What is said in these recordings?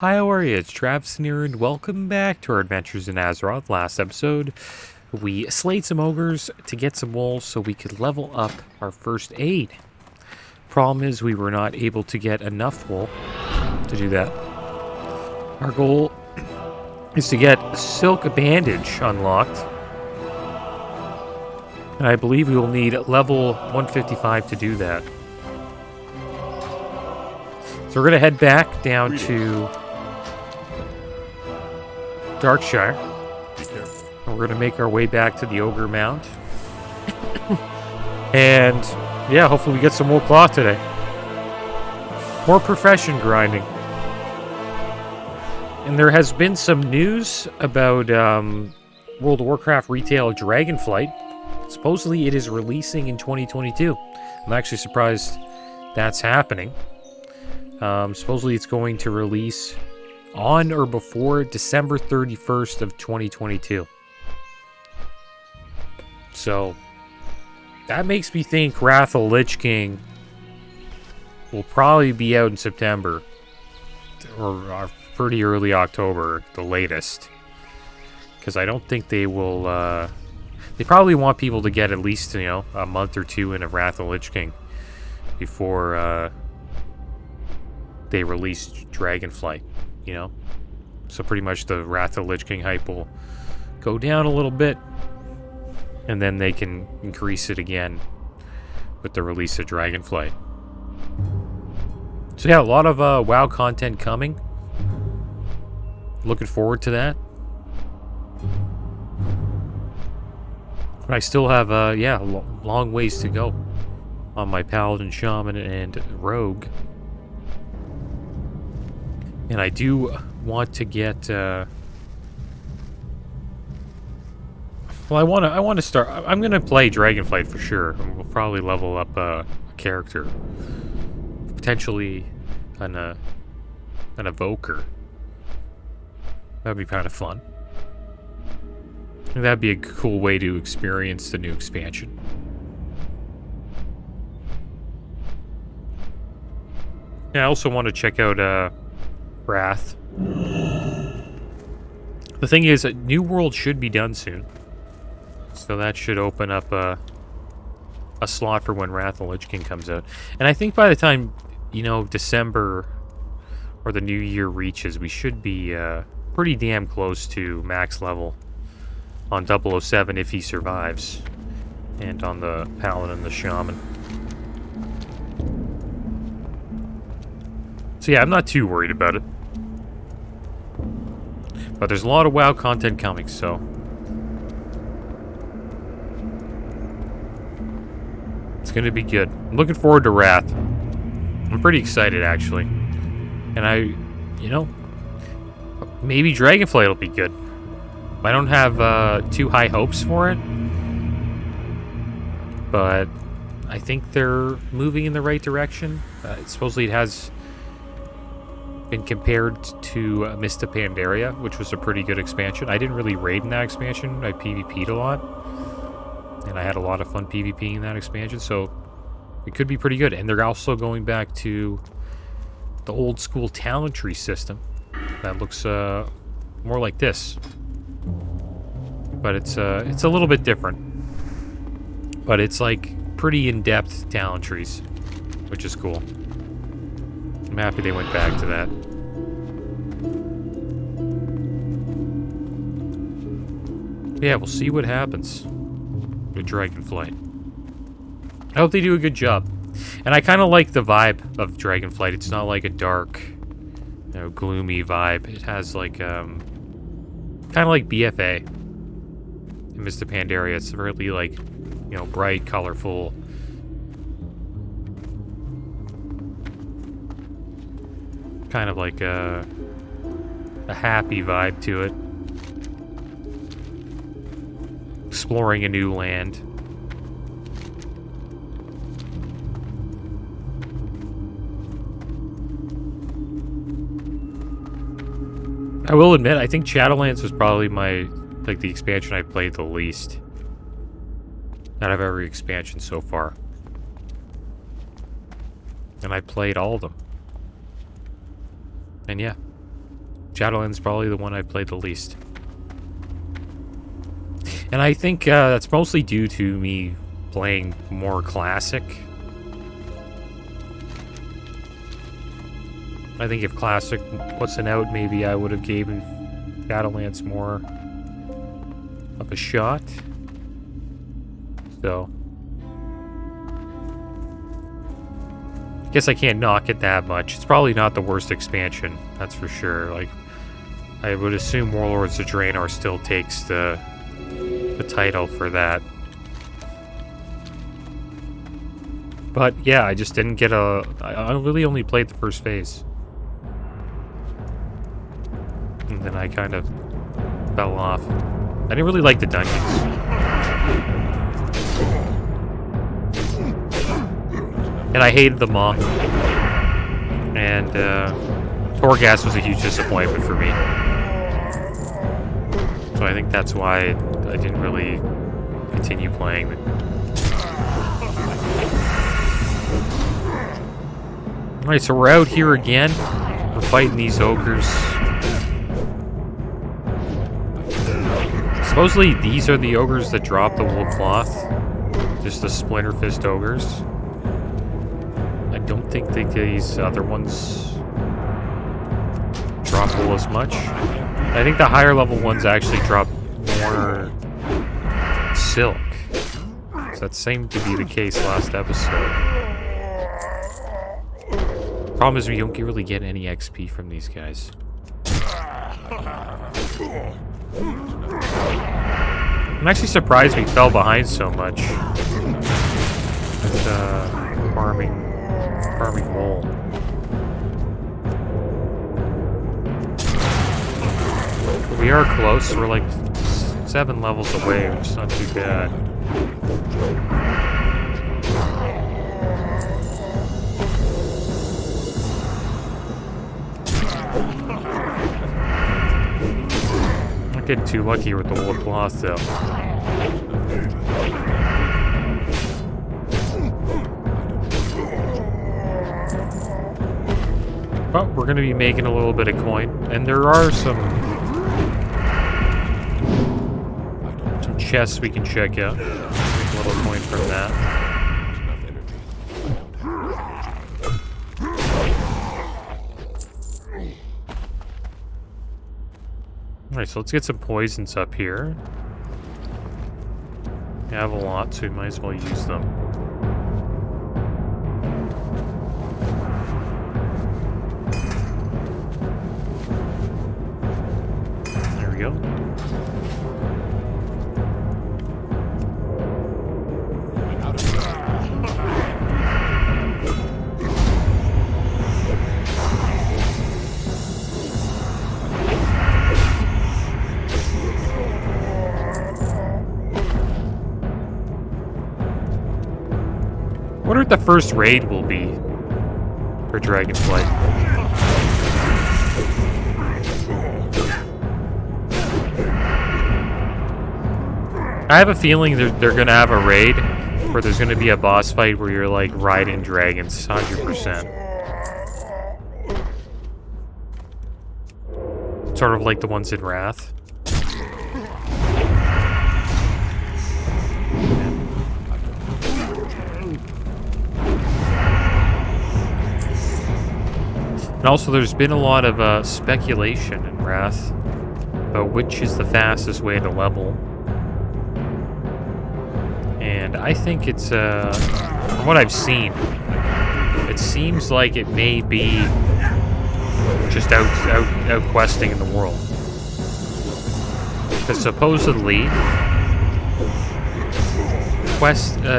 Hi, how are you? It's Travis here, and welcome back to our adventures in Azeroth. Last episode, we slayed some ogres to get some wolves so we could level up our first aid. Problem is, we were not able to get enough wool to do that. Our goal is to get Silk Bandage unlocked. And I believe we will need level 155 to do that. So we're going to head back down to Darkshire. And we're going to make our way back to the Ogre Mount. And yeah, hopefully we get some wool cloth today. More profession grinding. And there has been some news about World of Warcraft retail Dragonflight. Supposedly it is releasing in 2022. I'm actually surprised that's happening. Supposedly it's going to release on or before December 31st of 2022. So that makes me think Wrath of Lich King will probably be out in September or pretty early October, the latest. Because I don't think they will. They probably want people to get at least a month or two in a Wrath of Lich King before they release Dragonflight. So pretty much the Wrath of Lich King hype will go down a little bit, and then they can increase it again with the release of Dragonflight. So yeah, a lot of WoW content coming. Looking forward to that. But I still have long ways to go on my Paladin, Shaman, and Rogue. And I do want to get I want to start. I'm going to play Dragonflight for sure. We'll probably level up a character. Potentially an evoker. That'd be kind of fun. And that'd be a cool way to experience the new expansion. And I also want to check out Wrath. The thing is, New World should be done soon. So that should open up a slot for when Wrath of Lich King comes out. And I think by the time, December or the new year reaches, we should be pretty damn close to max level on 007 if he survives. And on the Paladin and the Shaman. So yeah, I'm not too worried about it. But there's a lot of WoW content coming, so it's going to be good. I'm looking forward to Wrath. I'm pretty excited, actually. And maybe Dragonflight will be good. I don't have too high hopes for it. But I think they're moving in the right direction. Supposedly it has been compared to Mist of Pandaria, which was a pretty good expansion. I didn't really raid in that expansion. I PvP'd a lot. And I had a lot of fun PvPing in that expansion, so it could be pretty good. And they're also going back to the old school talent tree system that looks more like this. But it's a little bit different. But it's like pretty in-depth talent trees, which is cool. I'm happy they went back to that. Yeah, we'll see what happens with Dragonflight. I hope they do a good job. And I kind of like the vibe of Dragonflight. It's not like a dark, gloomy vibe. It has like, kind of like BFA in Mist of Pandaria. It's really like, bright, colorful. Kind of like a happy vibe to it. Exploring a new land. I will admit, I think Shadowlands was probably the expansion I played the least out of every expansion so far. And I played all of them. And yeah, Shadowlands probably the one I played the least. And I think that's mostly due to me playing more classic. I think if classic wasn't out, maybe I would have given Shadowlands more of a shot. So I guess I can't knock it that much. It's probably not the worst expansion, that's for sure. Like, I would assume Warlords of Draenor still takes the title for that. But yeah, I just didn't get I really only played the first phase. And then I kind of fell off. I didn't really like the dungeons. And I hated the Maw. And Torghast was a huge disappointment for me. So I think that's why I didn't really continue playing it. Alright, so we're out here again. We're fighting these ogres. Supposedly these are the ogres that drop the wool cloth. Just the Splinter Fist ogres. I don't think these other ones drop wool as much. I think the higher level ones actually drop more silk. So that seemed to be the case last episode. Problem is we don't really get any XP from these guys. I'm actually surprised we fell behind so much with farming wool. We are close. We're like 7 levels away, which is not too bad. Not getting too lucky with the wool cloth, though. But we're going to be making a little bit of coin, and there are some chests we can check out. Make a little coin from that. Alright, so let's get some poisons up here. We have a lot, so we might as well use them. There we go. I wonder what the first raid will be for Dragonflight. I have a feeling they're gonna have a raid where there's gonna be a boss fight where you're like riding dragons, 100%. Sort of like the ones in Wrath. And also, there's been a lot of speculation in Wrath about which is the fastest way to level. And I think it's, from what I've seen, it seems like it may be just out questing in the world. Because supposedly,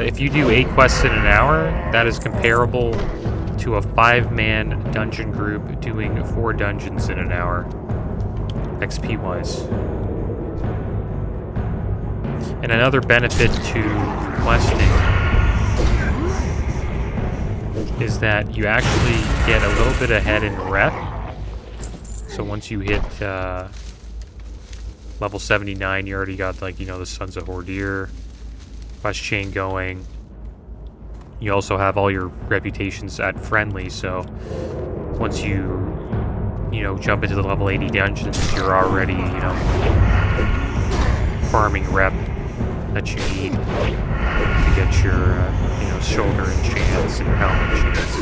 if you do 8 quests in an hour, that is comparable to a 5-man dungeon group doing 4 dungeons in an hour, XP-wise. And another benefit to questing is that you actually get a little bit ahead in rep. So once you hit level 79, you already got, like, you know, the Sons of Hordir quest chain going. You also have all your reputations at friendly, so once you you know, jump into the level 80 dungeons, you're already, you know, farming rep that you need to get your, you know, shoulder enchants and your helmet enchants.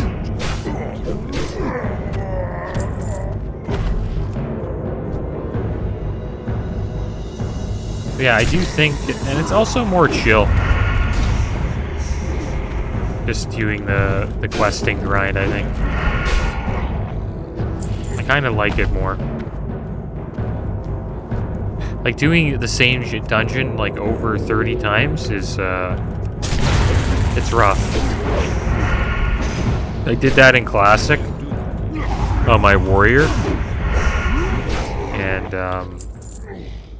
Yeah, I do think, and it's also more chill. Just doing the questing grind, I think. I kind of like it more. Like, doing the same dungeon, like, over 30 times is, it's rough. I did that in Classic on my Warrior. And,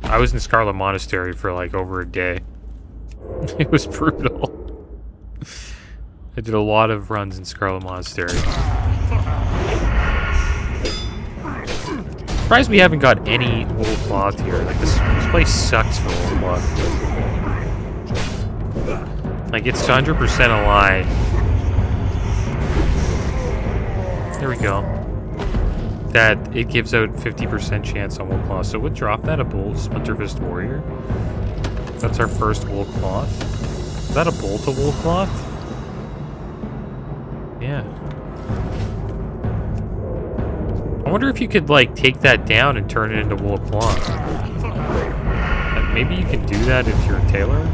I was in Scarlet Monastery for, like, over a day. It was brutal. I did a lot of runs in Scarlet Monastery. Surprised we haven't got any wool cloth here. Like, this place sucks for wool cloth. Like, it's 100% a lie. There we go. That it gives out 50% chance on wool cloth. So we'll drop that a bolt, Splinterfist Warrior. That's our first wool cloth. Is that a bolt of wool cloth? Yeah. I wonder if you could, like, take that down and turn it into wool cloth. Maybe you can do that if you're a tailor?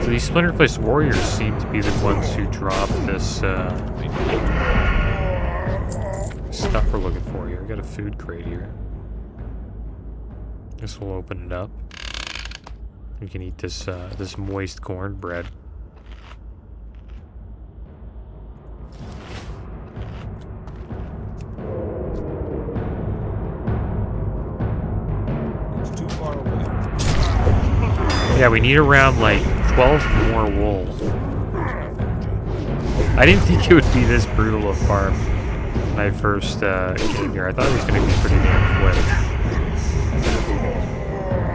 So these Splinterfist Warriors seem to be the ones who drop this, stuff we're looking for here. We got a food crate here. This will open it up. We can eat this, this moist cornbread. Yeah, we need around, like, 12 more wool. I didn't think it would be this brutal of farm when I first came here. I thought it was going to be pretty damn quick.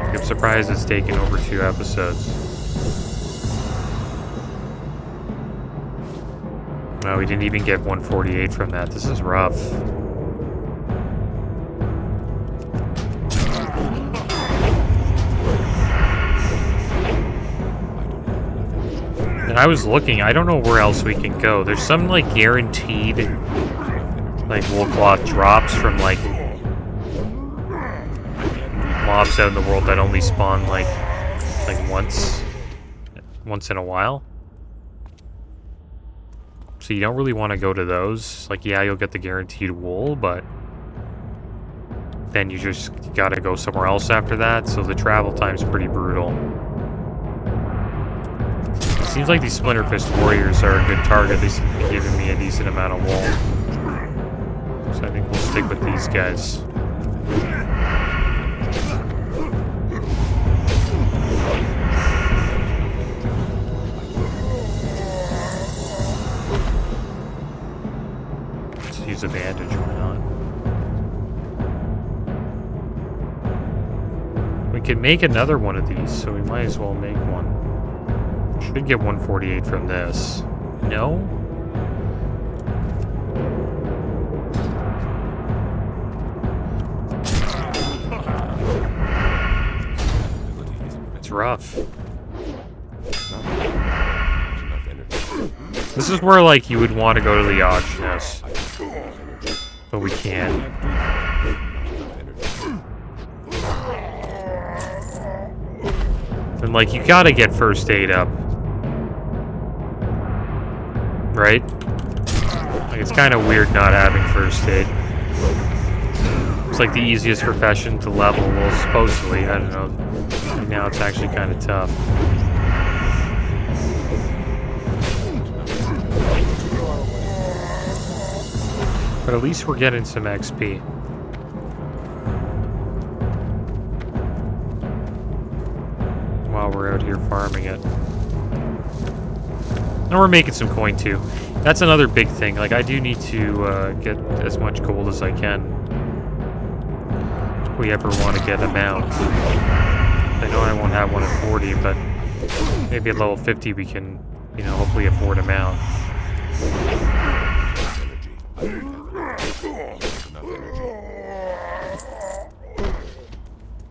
I'm surprised it's taken over 2 episodes. No, we didn't even get 148 from that. This is rough. And I was looking, I don't know where else we can go. There's some, like, guaranteed, like, wool cloth drops from, like, mobs out in the world that only spawn, like once in a while. So you don't really want to go to those. Like, yeah, you'll get the guaranteed wool, but then you just gotta go somewhere else after that, so the travel time's pretty brutal. Seems like these Splinterfist Warriors are a good target. They seem to be giving me a decent amount of wool. So I think we'll stick with these guys. Let's use a bandage, why not? We can make another one of these, so we might as well make one. Should get 148 from this. No? It's rough. This is where, like, you would want to go to the auction house. But we can't. And, like, you gotta get first aid up. Right? Like, it's kind of weird not having first aid. It's like the easiest profession to level, well, supposedly. I don't know. Right now it's actually kind of tough. But at least we're getting some XP. While we're out here farming it. And we're making some coin too. That's another big thing. Like, I do need to get as much gold as I can. If we ever want to get a mount. I know I won't have one at 40, but maybe at level 50 we can, you know, hopefully afford a mount. Enough energy.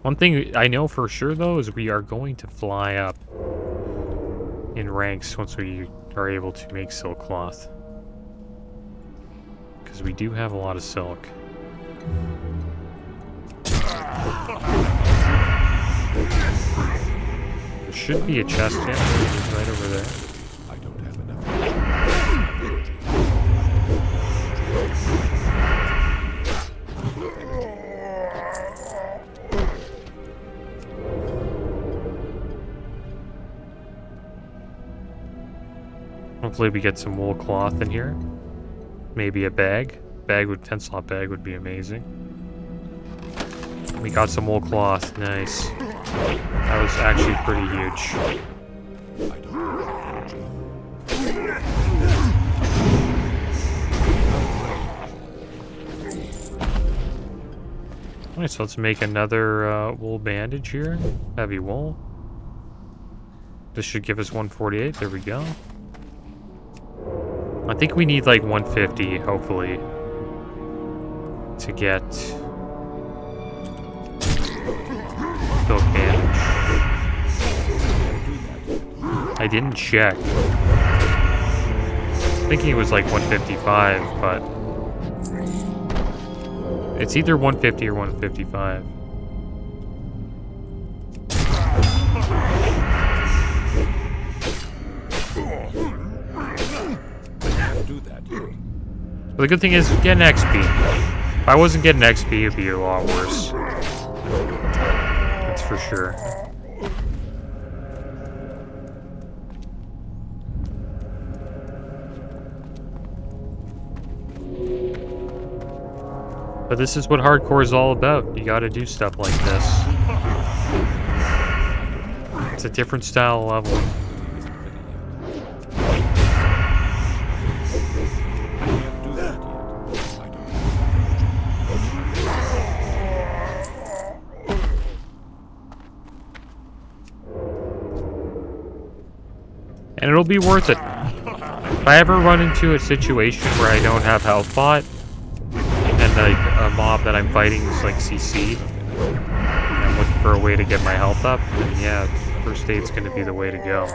One thing I know for sure, though, is we are going to fly up in ranks once we are able to make silk cloth. Because we do have a lot of silk. There should be a chest right over there. I don't have enough energy. Hopefully we get some wool cloth in here. Maybe a bag. 10 slot bag would be amazing. We got some wool cloth. Nice. That was actually pretty huge. I don't have energy. Alright, so let's make another wool bandage here. Heavy wool. This should give us 148. There we go. I think we need like 150, hopefully, to get silk bandage. I didn't check. Thinking it was like 155, but it's either 150 or 155. But the good thing is getting XP. If I wasn't getting XP, it'd be a lot worse. That's for sure. But this is what hardcore is all about. You gotta do stuff like this. It's a different style level. And it'll be worth it. If I ever run into a situation where I don't have health bot, and like a mob that I'm fighting is like CC, and I'm looking for a way to get my health up, then yeah, first aid's gonna be the way to go.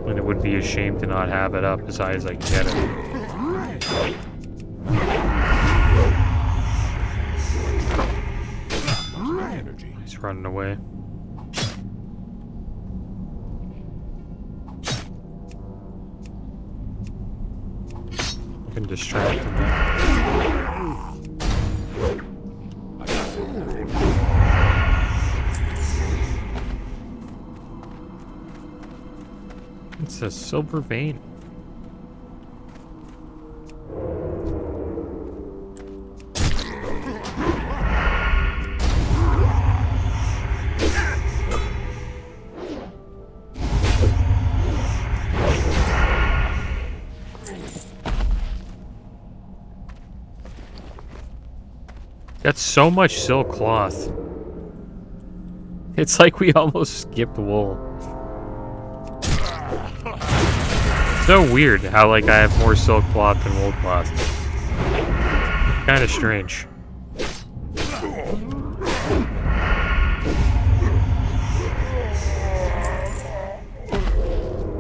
And it would be a shame to not have it up as high as I can get it. He's running away. Distract him. It's a silver vein. That's so much silk cloth. It's like we almost skipped wool. So weird how like I have more silk cloth than wool cloth. Kind of strange.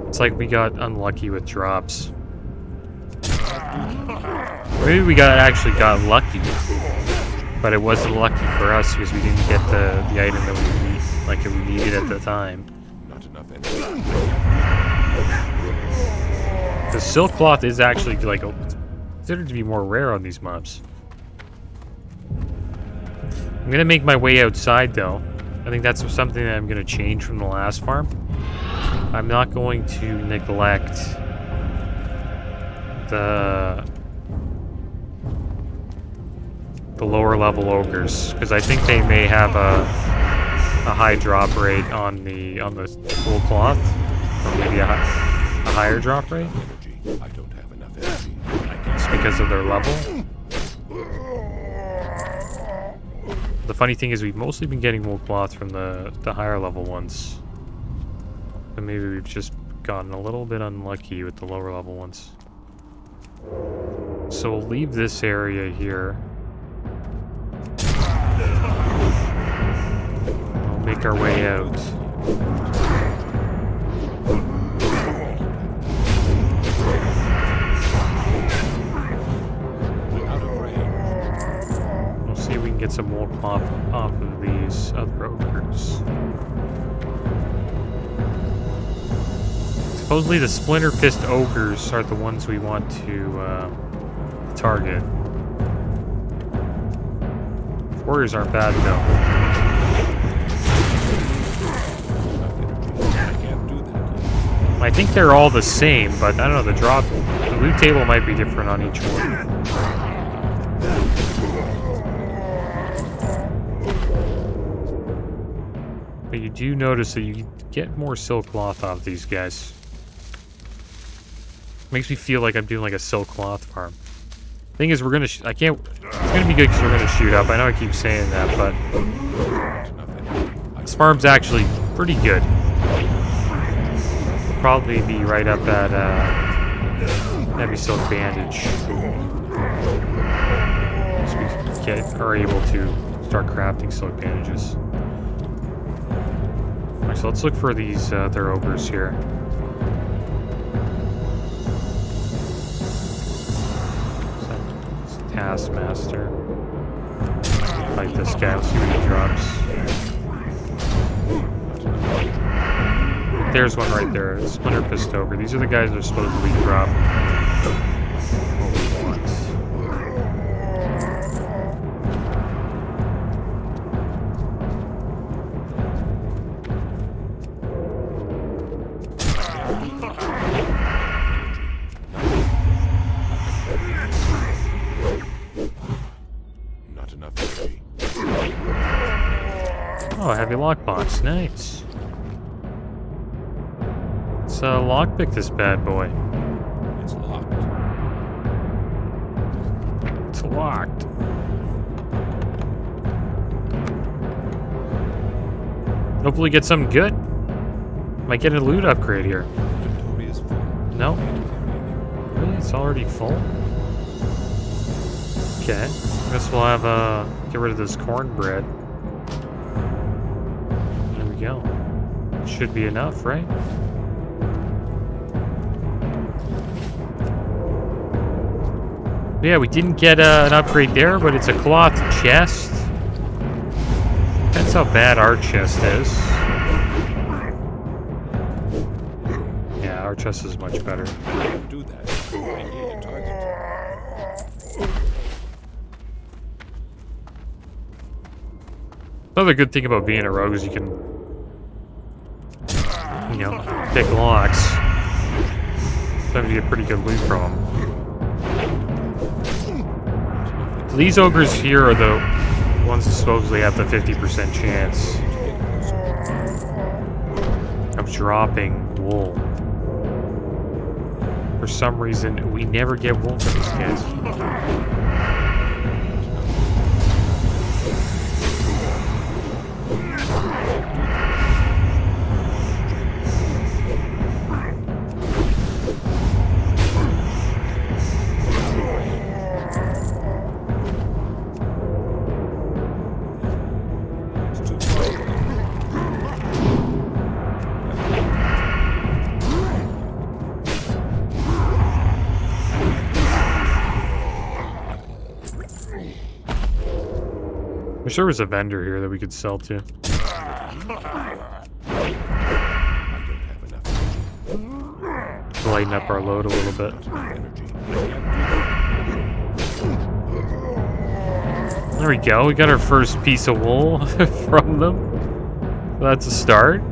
It's like we got unlucky with drops. Maybe we actually got lucky. But it wasn't lucky for us because we didn't get the item that we needed at the time. Not enough energy. The silk cloth is actually like considered to be more rare on these mobs. I'm gonna make my way outside though. I think that's something that I'm gonna change from the last farm. I'm not going to neglect the lower level ogres, because I think they may have a high drop rate on the full cloth, or maybe a higher drop rate. I don't have enough energy. Just because of their level. The funny thing is we've mostly been getting wool cloth from the higher level ones. But maybe we've just gotten a little bit unlucky with the lower level ones. So we'll leave this area here. We'll make our way out. We'll see if we can get some more cloth off of these other ogres. Supposedly the Splinter Fist ogres are the ones we want to target. Warriors aren't bad though. I think they're all the same, but I don't know, the loot table might be different on each one. But you do notice that you get more silk cloth off these guys. Makes me feel like I'm doing like a silk cloth farm. Thing is, we're gonna. I can't. It's gonna be good because we're gonna shoot up. I know I keep saying that, but this farm's actually pretty good. We'll probably be right up at heavy silk bandage. So we are able to start crafting silk bandages. Alright, so let's look for these other ogres here. Taskmaster. Fight this guy, let's see what he drops. There's one right there, Splinter Fist Ogre. These are the guys that are supposedly drop what we want. Oh, heavy lockbox, nice. Let's lockpick this bad boy. It's locked. It's locked. Hopefully get something good. Might get a loot upgrade here. Inventory is full. No? Really? It's already full? Okay. Guess we'll have get rid of this cornbread. There we go. Should be enough, right? Yeah, we didn't get an upgrade there, but it's a cloth chest. That's how bad our chest is. Yeah, our chest is much better. Can't do that. I need a target. Another good thing about being a rogue is you can, you know, pick locks. Sometimes you get pretty good loot from them. So these ogres here are the ones that supposedly have the 50% chance of dropping wool. For some reason, we never get wool from these guys. Wish there was a vendor here that we could sell to. Lighten up our load a little bit. There we go. We got our first piece of wool from them. That's a start.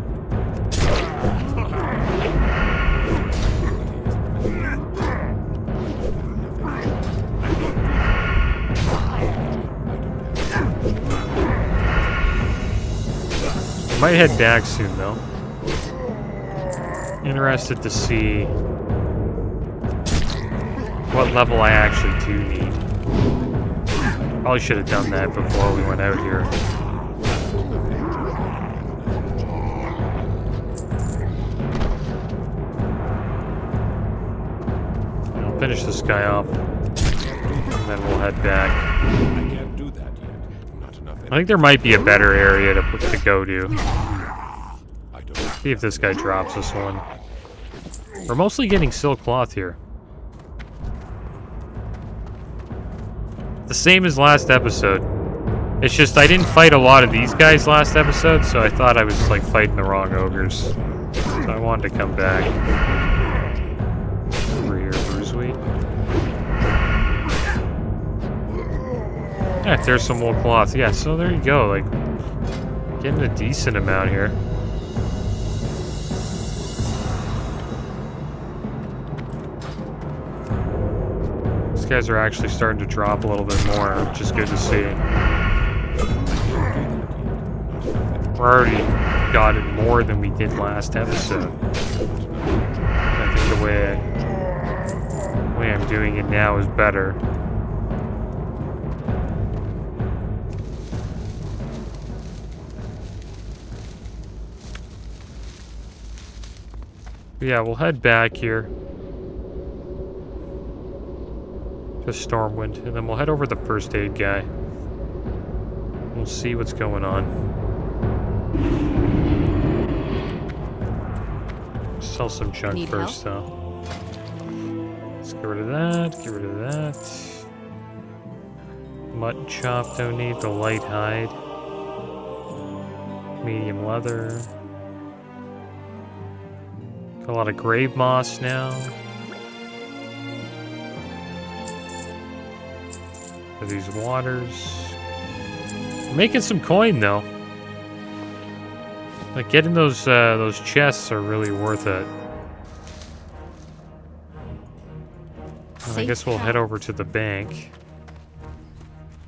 Might head back soon, though. Interested to see what level I actually do need. Probably should have done that before we went out here. finish this guy off, and then we'll head back. I can't do that yet. Not enough. I think there might be a better area to go to. I don't. See if this guy drops this one. We're mostly getting silk cloth here. The same as last episode. It's just I didn't fight a lot of these guys last episode, so I thought I was like fighting the wrong ogres. So I wanted to come back. Over here, Bruiseweed. Yeah, there's some wool cloth. Yeah, so there you go. Like, getting a decent amount here. These guys are actually starting to drop a little bit more, which is good to see. We're already got it more than we did last episode. I think the way I'm doing it now is better. But yeah, we'll head back here to Stormwind, and then we'll head over to the first aid guy. We'll see what's going on. Sell some junk Need first, though. Let's get rid of that. Get rid of that. Mutton chop, don't need the light hide. Medium leather. Got a lot of grave moss now. For these waters. Making some coin though. Like getting those chests are really worth it. I guess we'll head over to the bank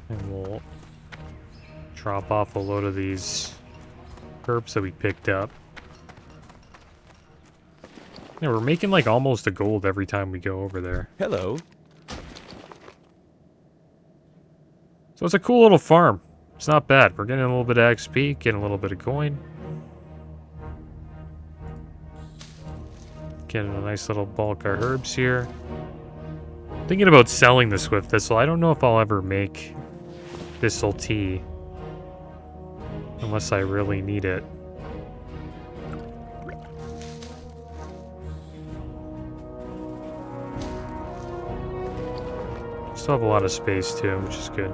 and we'll drop off a load of these herbs that we picked up. Yeah, we're making like almost a gold every time we go over there. Hello. So it's a cool little farm. It's not bad. We're getting a little bit of XP, getting a little bit of coin. Getting a nice little bulk of herbs here. Thinking about selling the Swift Thistle. I don't know if I'll ever make Thistle tea. Unless I really need it. Still have a lot of space too, which is good.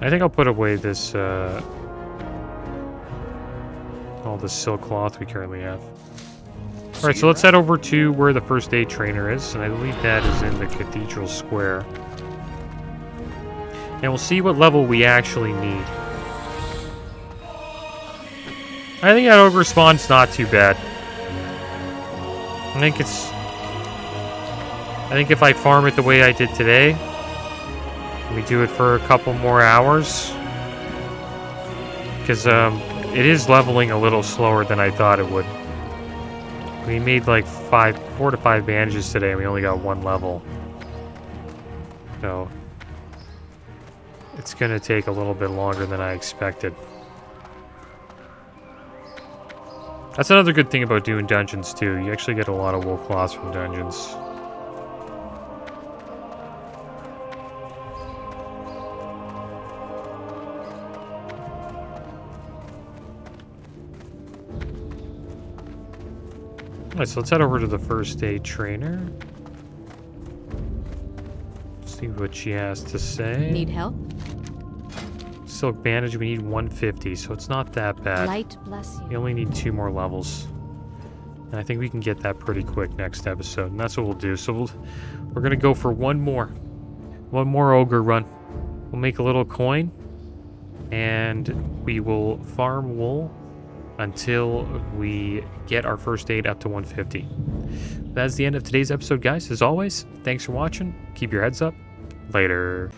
I think I'll put away this, all the silk cloth we currently have. Alright, so let's head over to where the first aid trainer is, and I believe that is in the Cathedral Square. And we'll see what level we actually need. I think that ogre spawn's not too bad. I think if I farm it the way I did today, we do it for a couple more hours, because it is leveling a little slower than I thought it would. We made like 4 to 5 bandages today and we only got 1 level. So it's gonna take a little bit longer than I expected. That's another good thing about doing dungeons too. You actually get a lot of wool cloths from dungeons. Alright, so let's head over to the first aid trainer. See what she has to say. Need help? Silk bandage, we need 150, so it's not that bad. Light bless We you. only need 2 more levels. And I think we can get that pretty quick next episode, and that's what we'll do. So we're gonna go for one more ogre run. We'll make a little coin, and we will farm wool until we get our first aid up to 150. That's the end of today's episode, guys. As always, thanks for watching. Keep your heads up. Later.